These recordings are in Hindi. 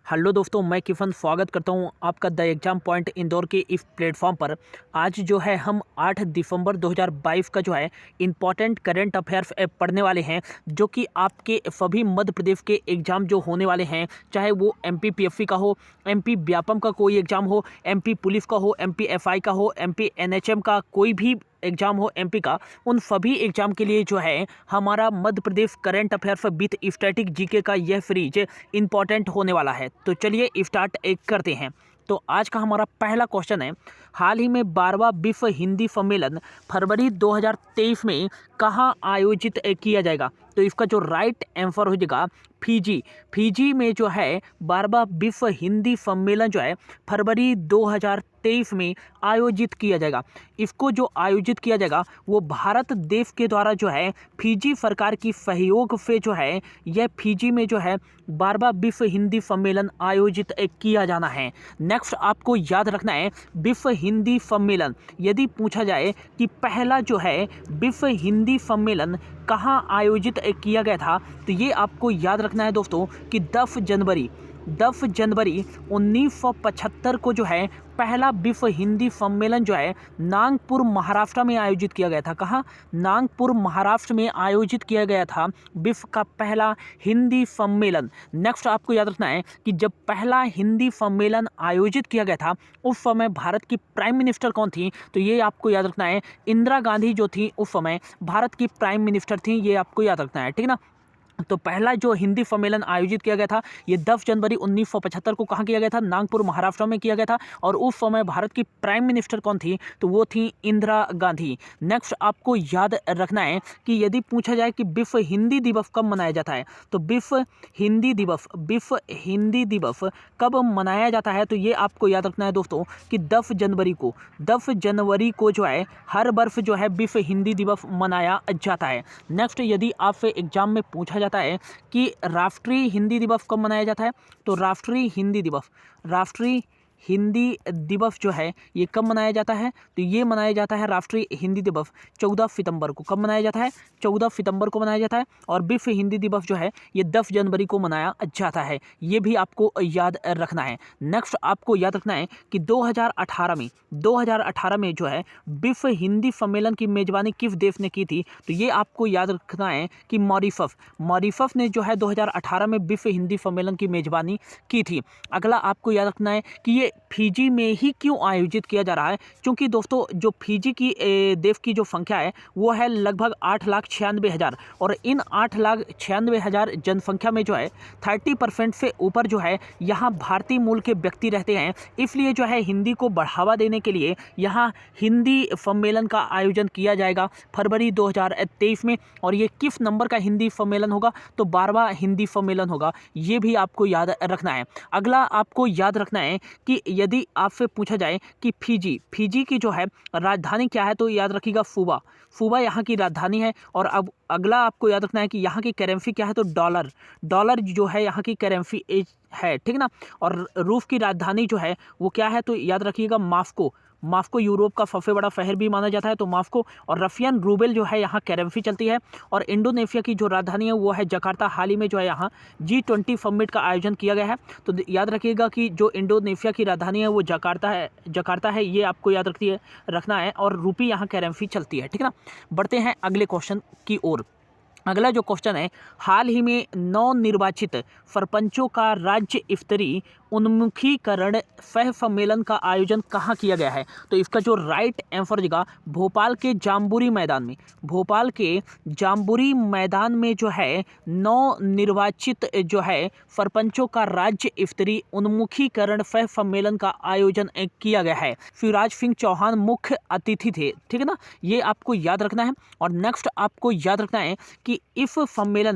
हेलो दोस्तों, मैं किफ़न स्वागत करता हूं आपका द एग्ज़ाम पॉइंट इंदौर के इस प्लेटफॉर्म पर। आज जो है हम 8 दिसंबर 2022 का जो है इम्पॉर्टेंट करंट अफेयर्स पढ़ने वाले हैं, जो कि आपके सभी मध्य प्रदेश के एग्ज़ाम जो होने वाले हैं, चाहे वो एमपी पीएससी का हो, एमपी व्यापम का कोई एग्ज़ाम हो, एमपी पुलिस का हो, एमपी एफआई का हो, एमपी एनएचएम का कोई भी एग्ज़ाम हो एमपी का, उन सभी एग्ज़ाम के लिए जो है हमारा Madhya Pradesh current affairs with static GK का यह सीरीज इंपॉर्टेंट होने वाला है। तो चलिए स्टार्ट करते हैं। तो आज का हमारा पहला क्वेश्चन है, हाल ही में 12वां विश्व हिंदी सम्मेलन फरवरी 2023 में कहाँ आयोजित किया जाएगा? तो इसका जो राइट आंसर हो जाएगा फिजी। फिजी में जो है 12वां विश्व हिंदी सम्मेलन जो है फरवरी 2023 में आयोजित किया जाएगा। इसको जो आयोजित किया जाएगा वो भारत देश के द्वारा जो है फिजी सरकार की सहयोग से जो है यह फिजी में जो है 12वां विश्व हिंदी सम्मेलन आयोजित किया जाना है। नेक्स्ट आपको याद रखना है, विश्व हिंदी सम्मेलन यदि पूछा जाए कि पहला जो है विश्व हिंदी सम्मेलन कहाँ आयोजित किया गया था, तो ये आपको याद रखना है दोस्तों कि 10 जनवरी 1975 को जो है पहला विश्व हिंदी सम्मेलन जो है नागपुर महाराष्ट्र में आयोजित किया गया था। कहाँ? नागपुर महाराष्ट्र में आयोजित किया गया था विश्व का पहला हिंदी सम्मेलन। नेक्स्ट आपको याद रखना है कि जब पहला हिंदी सम्मेलन आयोजित किया गया था उस समय भारत की प्राइम मिनिस्टर कौन थी? तो ये आपको याद रखना है, इंदिरा गांधी जो थी उस समय भारत की प्राइम मिनिस्टर थी। ये आपको याद रखना है, ठीक ना। तो पहला जो हिंदी सम्मेलन आयोजित किया गया था ये 10 जनवरी 1975 को कहाँ किया गया था? नागपुर महाराष्ट्र में किया गया था। और उस समय भारत की प्राइम मिनिस्टर कौन थी? तो वो थी इंदिरा गांधी। नेक्स्ट आपको याद रखना है कि यदि पूछा जाए कि विश्व हिंदी दिवस कब मनाया जाता है, तो विश्व हिंदी दिवस कब मनाया जाता है, तो ये आपको याद रखना है दोस्तों कि 10 जनवरी को जो है हर वर्ष जो है विश्व हिंदी दिवस मनाया जाता है। नेक्स्ट यदि आपसे एग्जाम में पूछा जाता है कि राष्ट्रीय हिंदी दिवस कब मनाया जाता है, तो राष्ट्रीय हिंदी दिवस जो है ये कब मनाया जाता है, तो ये मनाया जाता है राष्ट्रीय हिंदी दिवस 14 सितंबर को। कब मनाया जाता है? 14 सितंबर को मनाया जाता है। और विश्व हिंदी दिवस जो है ये 10 जनवरी को मनाया जाता है। ये भी आपको याद रखना है। नेक्स्ट आपको याद रखना है कि 2018 में जो है विश्व हिंदी सम्मेलन की मेजबानी किस देश ने की थी, तो ये आपको याद रखना है कि मॉरिशस ने जो है 2018 में विश्व हिंदी सम्मेलन की मेजबानी की थी। अगला आपको याद रखना है कि ये फिजी में ही क्यों आयोजित किया जा रहा है, क्योंकि दोस्तों जो फिजी की देश की जो संख्या है वो है लगभग 8,96,000 और इन 8,96,000 जनसंख्या में जो है 30% से ऊपर जो है यहाँ भारतीय मूल के व्यक्ति रहते हैं। इसलिए जो है हिंदी को बढ़ावा देने के लिए यहाँ हिंदी सम्मेलन का आयोजन किया जाएगा फरवरी 2023 में। और ये किस नंबर का हिंदी सम्मेलन होगा, तो 12वां हिंदी सम्मेलन होगा। ये भी आपको याद रखना है। अगला आपको याद रखना है कि यदि आपसे पूछा जाए कि फिजी की जो है राजधानी क्या है, तो याद रखिएगा सूबा यहाँ की राजधानी है। और अब अगला आपको याद रखना है कि यहाँ की करेंसी क्या है, तो डॉलर जो है यहाँ की करेंसी है, ठीक ना। और रूस की राजधानी जो है वो क्या है, तो याद रखिएगा मास्को यूरोप का सबसे बड़ा शहर भी माना जाता है, तो मास्को। और रशियन रूबेल जो है यहाँ करेंसी चलती है। और इंडोनेशिया की जो राजधानी है वो है जकार्ता। हाल ही में जो है यहाँ G20 समिट का आयोजन किया गया है, तो याद रखिएगा कि जो इंडोनेशिया की राजधानी है वो जकार्ता है। ये आपको याद रखना है। और रुपी यहाँ करेंसी चलती है, ठीक है ना। बढ़ते हैं अगले क्वेश्चन की ओर। अगला जो क्वेश्चन है, हाल ही में नवनिर्वाचित सरपंचों का राज्य स्तरीय उन्मुखीकरण सह सम्मेलन का आयोजन कहाँ किया गया है, तो इसका जो राइट आंसर होगा भोपाल के जाम्बूरी मैदान में जो है नवनिर्वाचित जो है सरपंचों का राज्य स्तरीय उन्मुखीकरण सह सम्मेलन का आयोजन किया गया है। शिवराज सिंह चौहान मुख्य अतिथि थे, ठीक है ना। ये आपको याद रखना है। और नेक्स्ट आपको याद रखना है कि इस सम्मेलन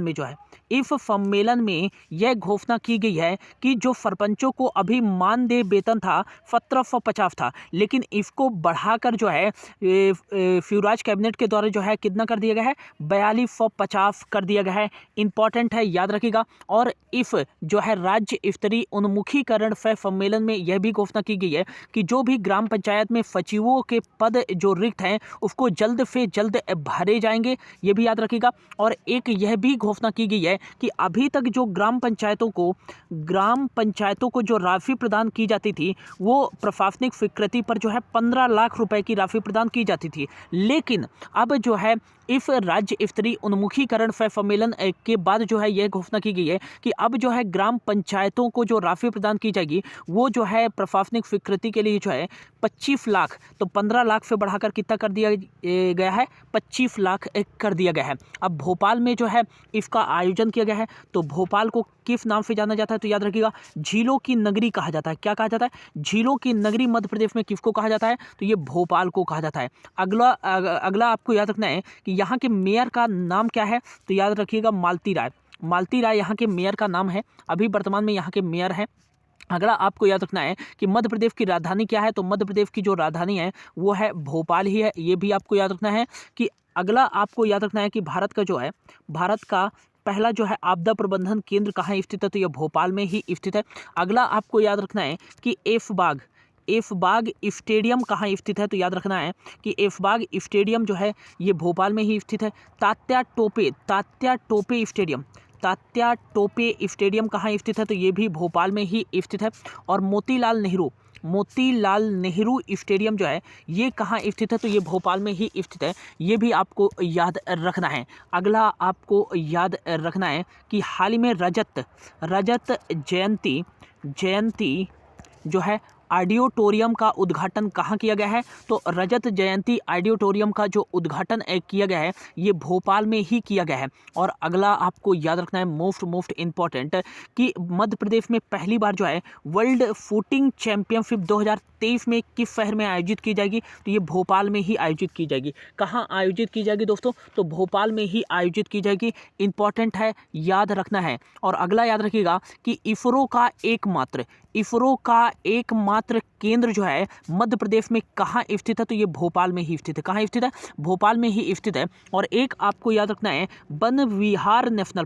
में यह घोषणा की गई है कि जो सरपंचों पंचों को अभी मानदेय वेतन था 1750 था, लेकिन इसको बढ़ाकर जो है शिवराज कैबिनेट के द्वारा जो है कितना कर दिया गया है, 4250 कर दिया गया है। इंपॉर्टेंट है, याद रखिएगा। और इफ जो है राज्य स्तरीय उन्मुखीकरण सम्मेलन में यह भी घोषणा की गई है कि जो भी ग्राम पंचायत में सचिवों के पद जो रिक्त हैं उसको जल्द से जल्द भरे जाएंगे, ये भी याद रखिएगा। और एक यह भी घोषणा की गई है कि अभी तक जो ग्राम पंचायतों को जो राशि प्रदान की जाती थी वो प्रशासनिक स्वीकृति पर जो है 15 लाख रुपए की राशि प्रदान की जाती थी, लेकिन अब जो है इस राज्य स्तरीय उन्मुखीकरण सम्मेलन के बाद जो है यह घोषणा की गई है कि अब जो है ग्राम पंचायतों को जो राशि प्रदान की जाएगी वो जो है प्रशासनिक स्वीकृति के लिए जो है 25 लाख, तो 15 लाख से बढ़ाकर कितना कर दिया गया है, 25 लाख कर दिया गया है। अब भोपाल में जो है इसका आयोजन किया गया है, तो भोपाल को किस नाम से जाना जाता है, तो याद रखिएगा झीलों की नगरी कहा जाता है। क्या कहा जाता है, झीलों की नगरी मध्य प्रदेश में किसको कहा जाता है, तो ये भोपाल को कहा जाता है। अगला आपको याद रखना है कि यहाँ के मेयर का नाम क्या है, तो याद रखिएगा मालती राय। मालती राय यहाँ के मेयर का नाम है, अभी वर्तमान में यहाँ के मेयर हैं। अगला आपको याद रखना है कि मध्य प्रदेश की राजधानी क्या है, तो मध्य प्रदेश की जो राजधानी है वो है भोपाल ही है, ये भी आपको याद रखना है। कि अगला आपको याद रखना है कि भारत का पहला जो है आपदा प्रबंधन केंद्र कहाँ स्थित है, तो यह भोपाल में ही स्थित है। अगला आपको याद रखना है कि ऐशबाग स्टेडियम कहाँ स्थित है, तो याद रखना है कि ऐशबाग स्टेडियम जो है ये भोपाल में ही स्थित है। तात्या टोपे स्टेडियम कहाँ स्थित है, तो ये भी भोपाल में ही स्थित है। और मोतीलाल नेहरू स्टेडियम जो है ये कहाँ स्थित है, तो ये भोपाल में ही स्थित है, ये भी आपको याद रखना है। अगला आपको याद रखना है कि हाल ही में रजत जयंती जो है ऑडिटोरियम का उद्घाटन कहाँ किया गया है, तो रजत जयंती ऑडिटोरियम का जो उद्घाटन किया गया है ये भोपाल में ही किया गया है। और अगला आपको याद रखना है मोस्ट इम्पॉर्टेंट कि मध्य प्रदेश में पहली बार जो है वर्ल्ड शूटिंग चैंपियनशिप 2023 में किस शहर में आयोजित की जाएगी, तो ये भोपाल में ही आयोजित की जाएगी। कहाँ आयोजित की जाएगी दोस्तों, तो भोपाल में ही आयोजित की जाएगी। इंपॉर्टेंट है, याद रखना है। और अगला याद रखिएगा कि इसरो का एकमात्र केंद्र जो है मध्य प्रदेश में कहाँ स्थित है, तो ये भोपाल में ही स्थित है। कहाँ स्थित है, भोपाल में ही स्थित है। और एक आपको याद रखना है वन विहार नेशनल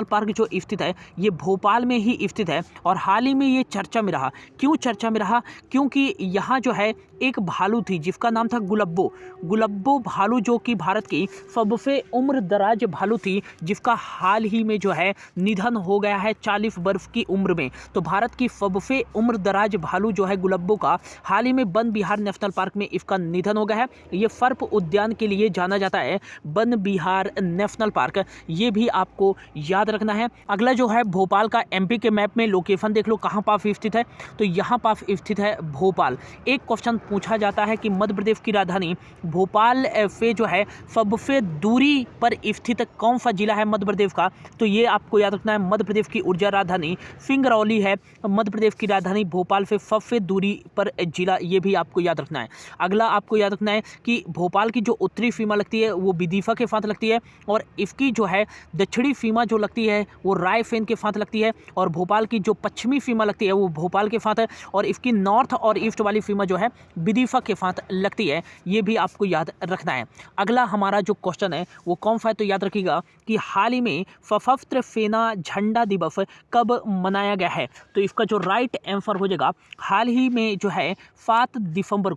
पार्क जो स्थित है ये भोपाल में ही स्थित है। और हाल ही में ये चर्चा में रहा। क्यों चर्चा में रहा, क्योंकि यहाँ जो है एक भालू थी जिसका नाम था गुलब्बो भालू, जो कि भारत की सबसे उम्र दराज भालू थी, जिसका हाल ही में जो है निधन हो गया है 40 वर्ष की उम्र में। तो भारत की सबसे उम्र दराज भालू जो है गुलब्बो का हाल ही में वन विहार नेशनल पार्क में इसका निधन हो गया है। ये सर्प उद्यान के लिए जाना जाता है, वन विहार नेशनल पार्क, ये भी आपको याद रखना है। अगला जो है भोपाल का एमपी के मैप में लोकेशन देख लो कहाँ पास स्थित है, तो यहाँ पास स्थित है भोपाल। एक क्वेश्चन पूछा जाता है कि मध्य प्रदेश की राजधानी भोपाल से जो है सबसे दूरी पर स्थित कौन सा जिला है मध्य प्रदेश का, तो ये आपको याद रखना है मध्य प्रदेश की ऊर्जा राजधानी सिंगरौली है। मध्य प्रदेश की राजधानी भोपाल से सबसे दूरी पर जिला, ये भी आपको याद रखना है। अगला आपको याद रखना है कि भोपाल की जो उत्तरी सीमा लगती है वो विदिशा के साथ लगती है, और इसकी जो है दक्षिणी सीमा जो लगती है वो रायसेन के साथ लगती है, और भोपाल की जो पश्चिमी सीमा लगती है वो भोपाल के साथ है, और इसकी नॉर्थ और ईस्ट वाली सीमा जो है विदिशा के साथ लगती है, ये भी आपको याद रखना है। अगला हमारा जो क्वेश्चन है वो कौन सा है, तो याद रखिएगा कि हाल ही में सशस्त्र सेना झंडा दिवस कब मनाया गया है, तो इसका जो राइट आंसर हो जाएगा हाल ही में जो है 7 दिसंबर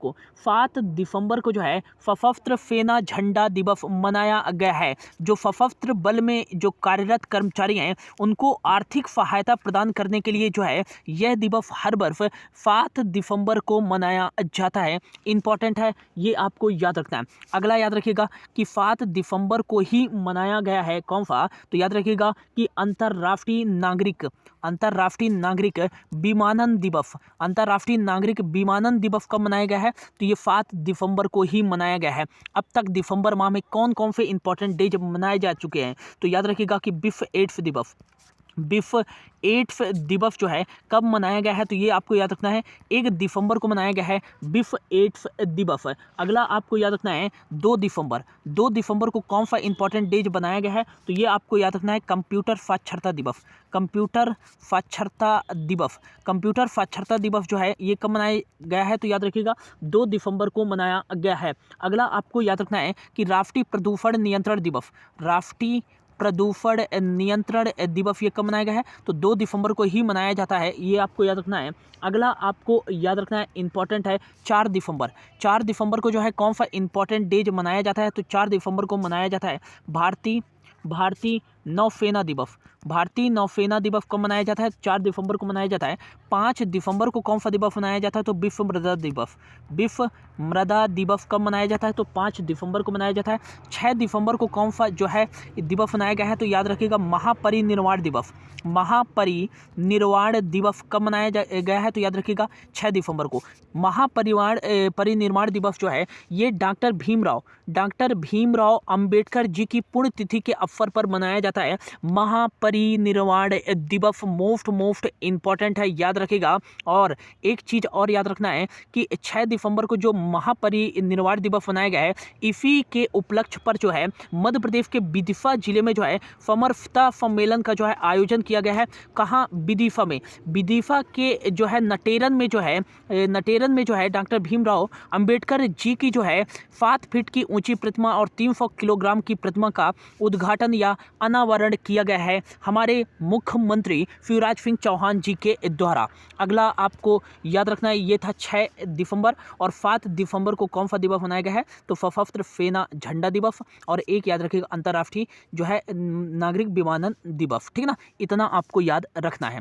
को जो है सशस्त्र सेना झंडा दिवस मनाया गया है। जो सशस्त्र बल में जो कार्यरत कर्मचारी हैं उनको आर्थिक सहायता प्रदान करने के लिए जो है यह दिवस हर वर्ष 7 दिसंबर को मनाया जाता है। इंपॉर्टेंट है, ये आपको याद रखना है। अगला याद रखिएगा कि 7 दिसंबर को ही मनाया गया है कौन सा, तो याद रखिएगा कि अंतर्राष्ट्रीय नागरिक विमानन दिवस कब मनाया गया है, तो ये 7 दिसंबर को ही मनाया गया है। अब तक दिसंबर माह में कौन कौन से इंपॉर्टेंट डे जब मनाए जा चुके हैं, तो याद रखिएगा कि विश्व एड्स दिवस, विश्व एड्स दिवस जो है कब मनाया गया है, तो ये आपको याद रखना है 1 दिसंबर को मनाया गया है विश्व एड्स दिवस। अगला आपको याद रखना है 2 दिसंबर। 2 दिसंबर को कौन सा इंपॉर्टेंट डेज बनाया गया है, तो ये आपको याद रखना है कंप्यूटर साक्षरता दिवस। कंप्यूटर साक्षरता दिवस। कंप्यूटर साक्षरता दिवस जो है ये कब मनाया गया है, तो याद रखिएगा 2 दिसंबर को मनाया गया है। अगला आपको याद रखना है कि राष्ट्रीय प्रदूषण नियंत्रण दिवस। राष्ट्रीय प्रदूषण नियंत्रण दिवस ये कब मनाया गया है, तो 2 दिसंबर को ही मनाया जाता है, ये आपको याद रखना है। अगला आपको याद रखना है इंपॉर्टेंट है 4 दिसंबर। 4 दिसंबर को जो है कौन सा इंपॉर्टेंट डेज मनाया जाता है, तो 4 दिसंबर को मनाया जाता है भारतीय नौसेना दिवस। भारतीय नौसेना दिवस कब मनाया जाता है, 4 दिसंबर को मनाया जाता है। 5 दिसंबर को कौन सा दिवस मनाया जाता है, तो विश्व मृदा दिवस। विश्व मृदा दिवस कब मनाया जाता है, तो 5 दिसंबर को मनाया जाता है। 6 दिसंबर को कौन सा जो है दिवस मनाया गया है, तो याद रखिएगा महापरिनिर्वाण दिवस। महापरिनिर्वाण दिवस कब मनाया गया है, तो याद रखिएगा 6 दिसंबर को। परिनिर्वाण दिवस जो है ये डॉक्टर भीमराव अंबेडकर जी की पुण्यतिथि के अवसर पर मनाया जाता है। महापरिनिर्वाण दिवस मोस्ट इंपॉर्टेंट है, याद रखिएगा। और एक चीज़ और याद रखना है कि 6 दिसंबर को जो महापरिनिर्वाण दिवस मनाया गया है, इसी के उपलक्ष्य पर जो है मध्य प्रदेश के विदिशा जिले में जो है समरसता सम्मेलन का जो है आयोजन किया गया है। कहाँ, विदिशा में। विदिशा के जो है नटेरन में जो है डॉक्टर भीमराव अंबेडकर जी की जो है 7 फीट की ऊंची प्रतिमा और 300 किलोग्राम की प्रतिमा का उद्घाटन या अनावरण किया गया है हमारे मुख्यमंत्री शिवराज सिंह चौहान जी के द्वारा। अगला आपको याद रखना है ये था 6 दिसंबर। और 7 दिसंबर को कौन सा दिवस मनाया गया है, तो सशस्त्र सेना झंडा दिवस। और एक याद रखिएगा अंतर्राष्ट्रीय जो है नागरिक विमानन दिवस। ठीक है ना, इतना आपको याद रखना है।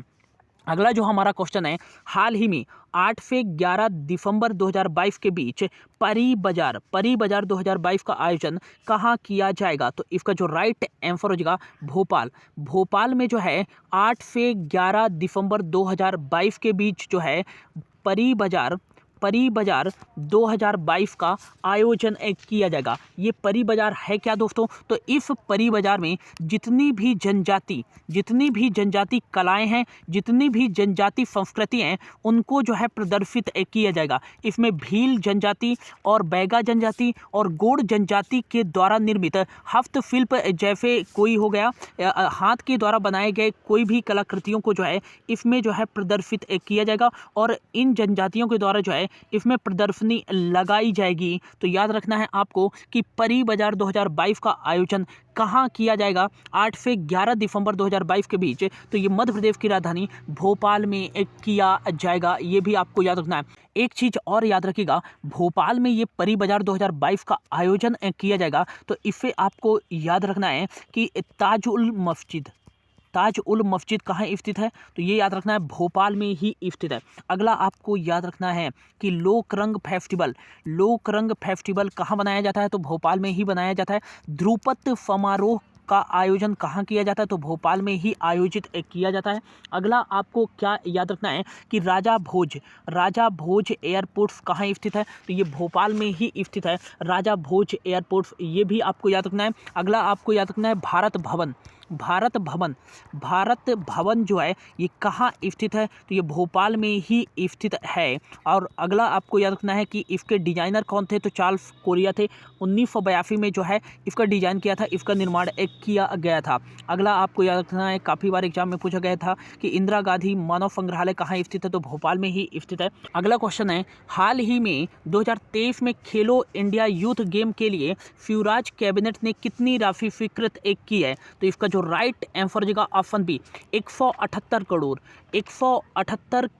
अगला जो हमारा क्वेश्चन है, हाल ही में 8 से 11 दिसंबर 2022 के बीच परी बाजार 2022 का आयोजन कहाँ किया जाएगा, तो इसका जो राइट आंसर हो जाएगा भोपाल में जो है 8 से 11 दिसंबर 2022 के बीच जो है परी बाजार 2022 का आयोजन किया जाएगा। ये परी बाजार है क्या दोस्तों, तो इस परी बाजार में जितनी भी जनजाति कलाएं हैं, जितनी भी जनजाति संस्कृति हैं, उनको जो है प्रदर्शित किया जाएगा। इसमें भील जनजाति और बैगा जनजाति और गोंड जनजाति के द्वारा निर्मित हस्तशिल्प जैसे कोई हो गया हाथ के द्वारा बनाए गए कोई भी कलाकृतियों को जो है इसमें जो है प्रदर्शित किया जाएगा। और इन जनजातियों के द्वारा जो है इसमें प्रदर्शनी लगाई जाएगी। तो याद रखना है आपको कि परी बाजार 2022 का आयोजन कहाँ किया जाएगा, 8 से 11 दिसंबर 2022 के बीच। तो ये मध्य प्रदेश की राजधानी भोपाल में किया जाएगा, ये भी आपको याद रखना है। एक चीज़ और याद रखिएगा, भोपाल में ये परी बाजार 2022 का आयोजन किया जाएगा, तो इससे आपको याद रखना है कि ताज उल मस्जिद कहाँ स्थित है, तो ये याद रखना है भोपाल में ही स्थित है। अगला आपको याद रखना है कि लोक रंग फेस्टिवल कहाँ बनाया जाता है, तो भोपाल में ही बनाया जाता है। ध्रुपद समारोह का आयोजन कहाँ किया जाता है, तो भोपाल में ही आयोजित किया जाता है। अगला आपको क्या याद रखना है कि राजा भोज एयरपोर्ट कहाँ स्थित है, तो ये भोपाल में ही स्थित है राजा भोज एयरपोर्ट, ये भी आपको याद रखना है। अगला आपको याद रखना है भारत भवन जो है ये कहाँ स्थित है, तो ये भोपाल में ही स्थित है। और अगला आपको याद रखना है कि इसके डिजाइनर कौन थे, तो चार्ल्स कोरिया थे। 1982 में जो है इसका डिजाइन किया था, इसका निर्माण किया गया था। अगला आपको याद रखना है, काफ़ी बार एग्जाम में पूछा गया था कि इंदिरा गांधी मानव संग्रहालय कहाँ स्थित है, तो भोपाल में ही स्थित है। अगला क्वेश्चन है, हाल ही में 2023 में खेलो इंडिया यूथ गेम के लिए शिवराज कैबिनेट ने कितनी राशि स्वीकृत की है, तो इसका जो राइट आंसर होगा ऑप्शन बी 178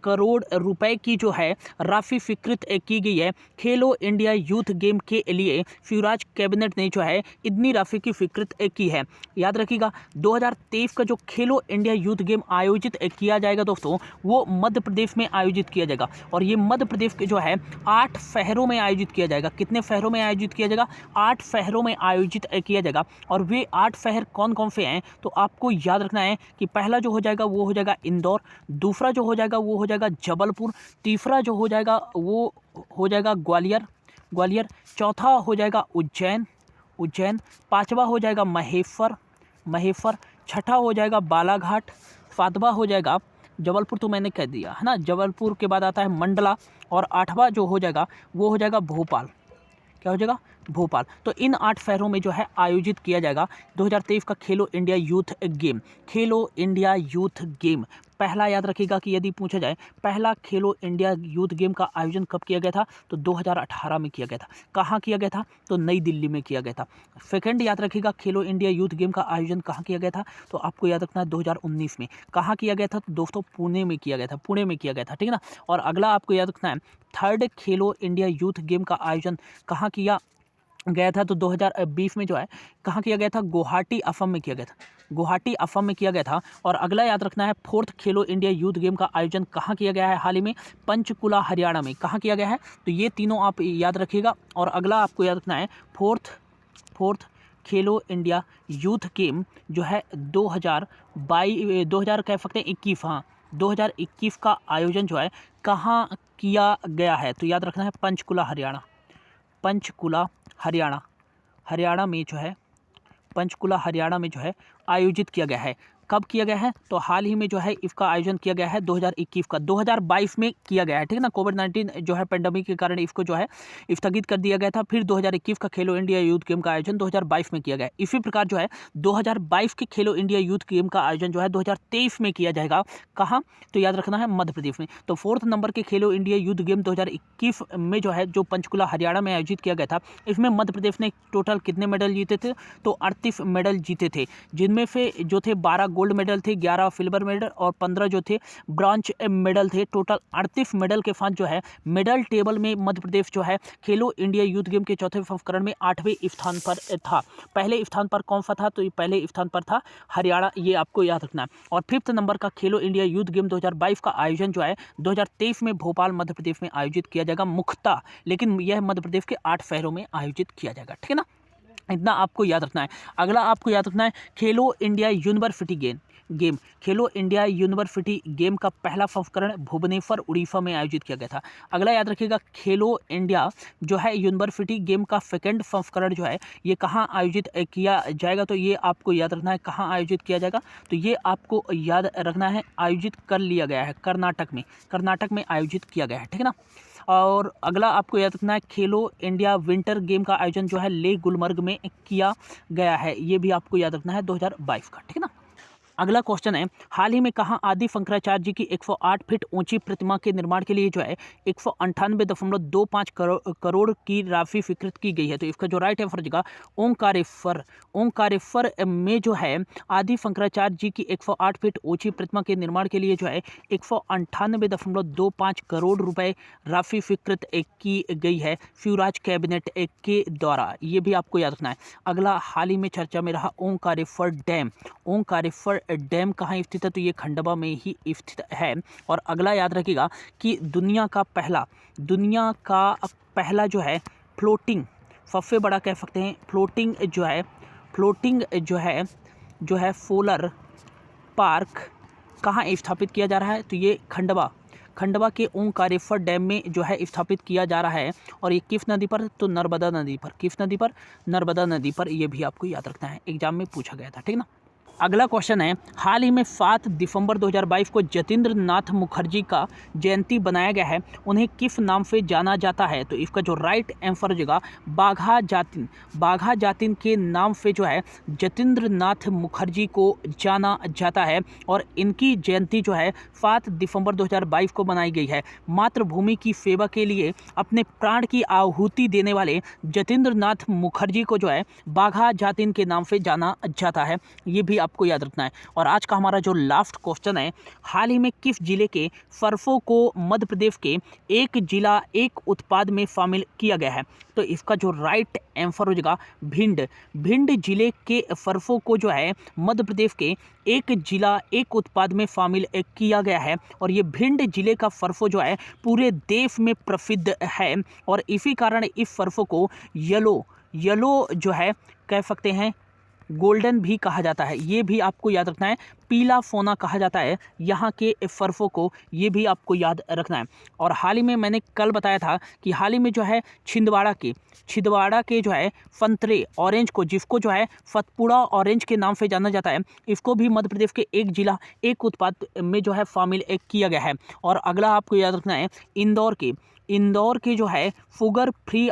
करोड़ रुपए की जो है राशि स्वीकृत की गई है। खेलो इंडिया यूथ गेम के लिए शिवराज कैबिनेट ने जो है इतनी राशि की स्वीकृत की है। याद रखिएगा 2023 का जो खेलो इंडिया यूथ गेम आयोजित किया जाएगा दोस्तों, वो मध्य प्रदेश में आयोजित किया जाएगा। और ये मध्य प्रदेश के जो है 8 शहरों में आयोजित किया जाएगा। कितने शहरों में आयोजित किया जाएगा, 8 शहरों में आयोजित किया जाएगा। और वे 8 शहर कौन कौन से हैं, तो आपको याद रखना है कि पहला जो हो जाएगा वो हो जाएगा इंदौर, दूसरा जो हो जाएगा वो हो जाएगा जबलपुर, तीसरा जो हो जाएगा वो हो जाएगा ग्वालियर, चौथा हो जाएगा उज्जैन, पांचवा हो जाएगा महेश्वर, छठा हो जाएगा बालाघाट, सातवां हो जाएगा जबलपुर, तो मैंने कह दिया है ना। जबलपुर के बाद आता है मंडला, और 8वां जो हो जाएगा वो हो जाएगा भोपाल। क्या हो जाएगा? भोपाल। तो इन 8 शहरों में जो है आयोजित किया जाएगा 2023 का खेलो इंडिया यूथ गेम। खेलो इंडिया यूथ गेम पहला याद रखिएगा कि यदि पूछा जाए पहला खेलो इंडिया यूथ गेम का आयोजन कब किया गया था, तो 2018 में किया गया था। कहाँ किया गया था? तो नई दिल्ली में किया गया था। सेकंड याद रखिएगा खेलो इंडिया यूथ गेम का आयोजन कहाँ किया गया था, तो आपको याद रखना है 2019 में। कहाँ किया गया था? तो दोस्तों पुणे में किया गया था, पुणे में किया गया था, ठीक है ना। और अगला आपको याद रखना है थर्ड खेलो इंडिया यूथ गेम का आयोजन कहाँ किया गया था, तो 2020 में जो है कहाँ किया गया था? गुवाहाटी असम में किया गया था, गुवाहाटी असम में किया गया था। और अगला याद रखना है फोर्थ खेलो इंडिया यूथ गेम का आयोजन कहाँ किया गया है हाल ही में? पंचकुला हरियाणा में। कहाँ किया गया है? तो ये तीनों आप याद रखिएगा। और अगला आपको याद रखना है फोर्थ खेलो इंडिया यूथ गेम जो है 2022 कह सकते हैं 21, हाँ 2021 का आयोजन जो है कहाँ किया गया है, तो याद रखना है पंचकुला हरियाणा। पंचकुला हरियाणा में जो है पंचकुला हरियाणा में जो है आयोजित किया गया है। कब किया गया है? तो हाल ही में जो है इसका आयोजन किया गया है 2021 का, 2022 में किया गया है, ठीक है ना। कोविड-19 जो है पेंडेमिक के कारण इसको जो है स्थगित कर दिया गया था। फिर 2021 का खेलो इंडिया यूथ गेम का आयोजन 2022 में किया गया है। इसी प्रकार जो है 2022 के खेलो इंडिया यूथ गेम का आयोजन जो है 2023 में किया जाएगा। कहाँ? तो याद रखना है मध्य प्रदेश में। तो 4th नंबर के खेलो इंडिया यूथ गेम 2021 में जो है जो पंचकुला हरियाणा में आयोजित किया गया था, इसमें मध्य प्रदेश ने टोटल कितने मेडल जीते थे? तो 38 मेडल जीते थे, जिनमें से जो थे 12 गोल्ड मेडल थे, 11 सिल्वर मेडल और 15 जो थे ब्रॉन्ज मेडल थे। टोटल 38 मेडल के साथ जो है मेडल टेबल में मध्य प्रदेश जो है खेलो इंडिया यूथ गेम के चौथे संस्करण में 8वें स्थान पर था। पहले स्थान पर कौन सा था? तो ये पहले स्थान पर था हरियाणा, ये आपको याद रखना है। और 5th नंबर का खेलो इंडिया यूथ गेम 2022 का आयोजन जो है 2023 में भोपाल मध्य प्रदेश में आयोजित किया जाएगा मुख्ता, लेकिन यह मध्य प्रदेश के 8 शहरों में आयोजित किया जाएगा, ठीक है ना। इतना आपको याद रखना है। अगला आपको याद रखना है खेलो इंडिया यूनिवर्सिटी गेम। खेलो इंडिया यूनिवर्सिटी गेम का पहला संस्करण भुवनेश्वर उड़ीसा में आयोजित किया गया था। अगला याद रखिएगा खेलो इंडिया जो है यूनिवर्सिटी गेम का सेकंड संस्करण जो है ये कहाँ आयोजित किया जाएगा, तो ये आपको याद रखना है कहाँ आयोजित किया जाएगा, तो ये आपको याद रखना है आयोजित कर लिया गया है कर्नाटक में आयोजित किया गया है, ठीक है ना। और अगला आपको याद रखना है खेलो इंडिया विंटर गेम का आयोजन जो है लेह गुलमर्ग में किया गया है, ये भी आपको याद रखना है 2022 का, ठीक है ना। अगला क्वेश्चन है हाल ही में कहाँ आदि शंकराचार्य जी की 108 फीट ऊंची प्रतिमा के निर्माण के लिए जो है 198.25 करोड़ की राशि स्वीकृत की गई है, तो इसका जो राइट आंसर होगा ओंकारेश्वर में जो है आदि शंकराचार्य जी की 108 फीट ऊंची प्रतिमा के निर्माण के लिए जो है 198.25 करोड़ रुपए राशि स्वीकृत की गई है शिवराज कैबिनेट के द्वारा, ये भी आपको याद रखना है। अगला हाल ही में चर्चा में रहा ओंकारेश्वर डैम कहाँ स्थित है, तो ये खंडवा में ही स्थित है। और अगला याद रखिएगा कि दुनिया का पहला जो है फ्लोटिंग, सबसे बड़ा कह सकते हैं फ्लोटिंग जो है सोलर पार्क कहाँ स्थापित किया जा रहा है, तो ये खंडवा के ओंकारेश्वर डैम में जो है स्थापित किया जा रहा है। और ये किस नदी पर? तो नर्मदा नदी पर। किस नदी पर? नर्मदा नदी पर, ये भी आपको याद रखना है, एग्जाम में पूछा गया था, ठीक ना। अगला क्वेश्चन है हाल ही में 7 दिसंबर 2022 को जतेंद्र नाथ मुखर्जी का जयंती बनाया गया है, उन्हें किस नाम से जाना जाता है, तो इसका जो राइट आंसर होगा बाघा जातिन के नाम से जो है जतेंद्र नाथ मुखर्जी को जाना जाता है। और इनकी जयंती जो है 7 दिसंबर 2022 को बनाई गई है। मातृभूमि की सेवा के लिए अपने प्राण की आहुति देने वाले जतेंद्र नाथ मुखर्जी को जो है बाघा जातिन के नाम से जाना जाता है, ये भी आपको याद रखना है। और आज का हमारा जो लास्ट क्वेश्चन है हाल ही में किस जिले के सरसों को मध्य प्रदेश के एक जिला एक उत्पाद में शामिल किया गया है, तो इसका जो राइट आंसर हो जाएगा भिंड जिले के सरसों को जो है मध्य प्रदेश के एक जिला एक उत्पाद में शामिल किया गया है। और ये भिंड जिले का सरसों जो है पूरे देश में प्रसिद्ध है और इसी कारण इस सरसों को येलो जो है कह सकते हैं गोल्डन भी कहा जाता है, ये भी आपको याद रखना है। पीला फोना कहा जाता है यहाँ के फर्फों को, ये भी आपको याद रखना है। और हाल ही में मैंने कल बताया था कि हाल ही में जो है छिंदवाड़ा के जो है संतरे ऑरेंज को, जिसको जो है सतपुड़ा ऑरेंज के नाम से जाना जाता है, इसको भी मध्य प्रदेश के एक जिला एक उत्पाद में जो है शामिल किया गया है। और अगला आपको याद रखना है इंदौर के जो है शुगर फ्री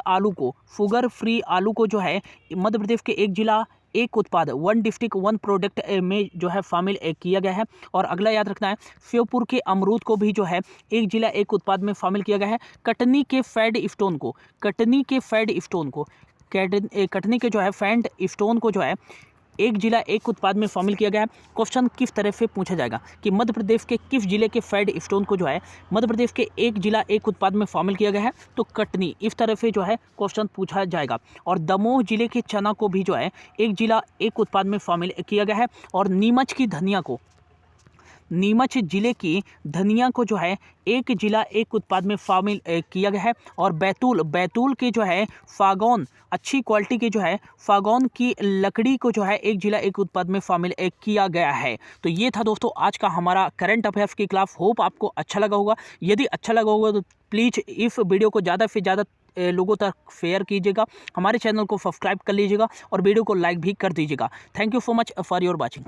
आलू को जो है मध्य प्रदेश के एक जिला एक उत्पाद, वन डिस्ट्रिक्ट वन प्रोडक्ट में जो है शामिल किया गया है। और अगला याद रखना है श्योपुर के अमरूद को भी जो है एक जिला एक उत्पाद में शामिल किया गया है। कटनी के फैड स्टोन को कटनी के जो है फैंड स्टोन को जो है एक जिला एक उत्पाद में शामिल किया गया है। क्वेश्चन किस तरह से पूछा जाएगा कि मध्य प्रदेश के किस जिले के फैड स्टोन को जो है मध्य प्रदेश के एक जिला एक उत्पाद में शामिल किया गया है, तो कटनी, इस तरह से जो है क्वेश्चन पूछा जाएगा। और दमोह जिले के चना को भी जो है एक जिला एक उत्पाद में शामिल किया गया है। और नीमच जिले की धनिया को जो है एक जिला एक उत्पाद में शामिल किया गया है। और बैतूल के जो है सागौन, अच्छी क्वालिटी के जो है सागौन की लकड़ी को जो है एक जिला एक उत्पाद में शामिल किया गया है। तो ये था दोस्तों आज का हमारा करंट अफेयर्स की क्लास। होप आपको अच्छा लगा होगा। यदि अच्छा लगा होगा तो प्लीज़ इस वीडियो को ज़्यादा से ज़्यादा लोगों तक शेयर कीजिएगा, हमारे चैनल को सब्सक्राइब कर लीजिएगा और वीडियो को लाइक भी कर दीजिएगा। Thank you so much for your watching.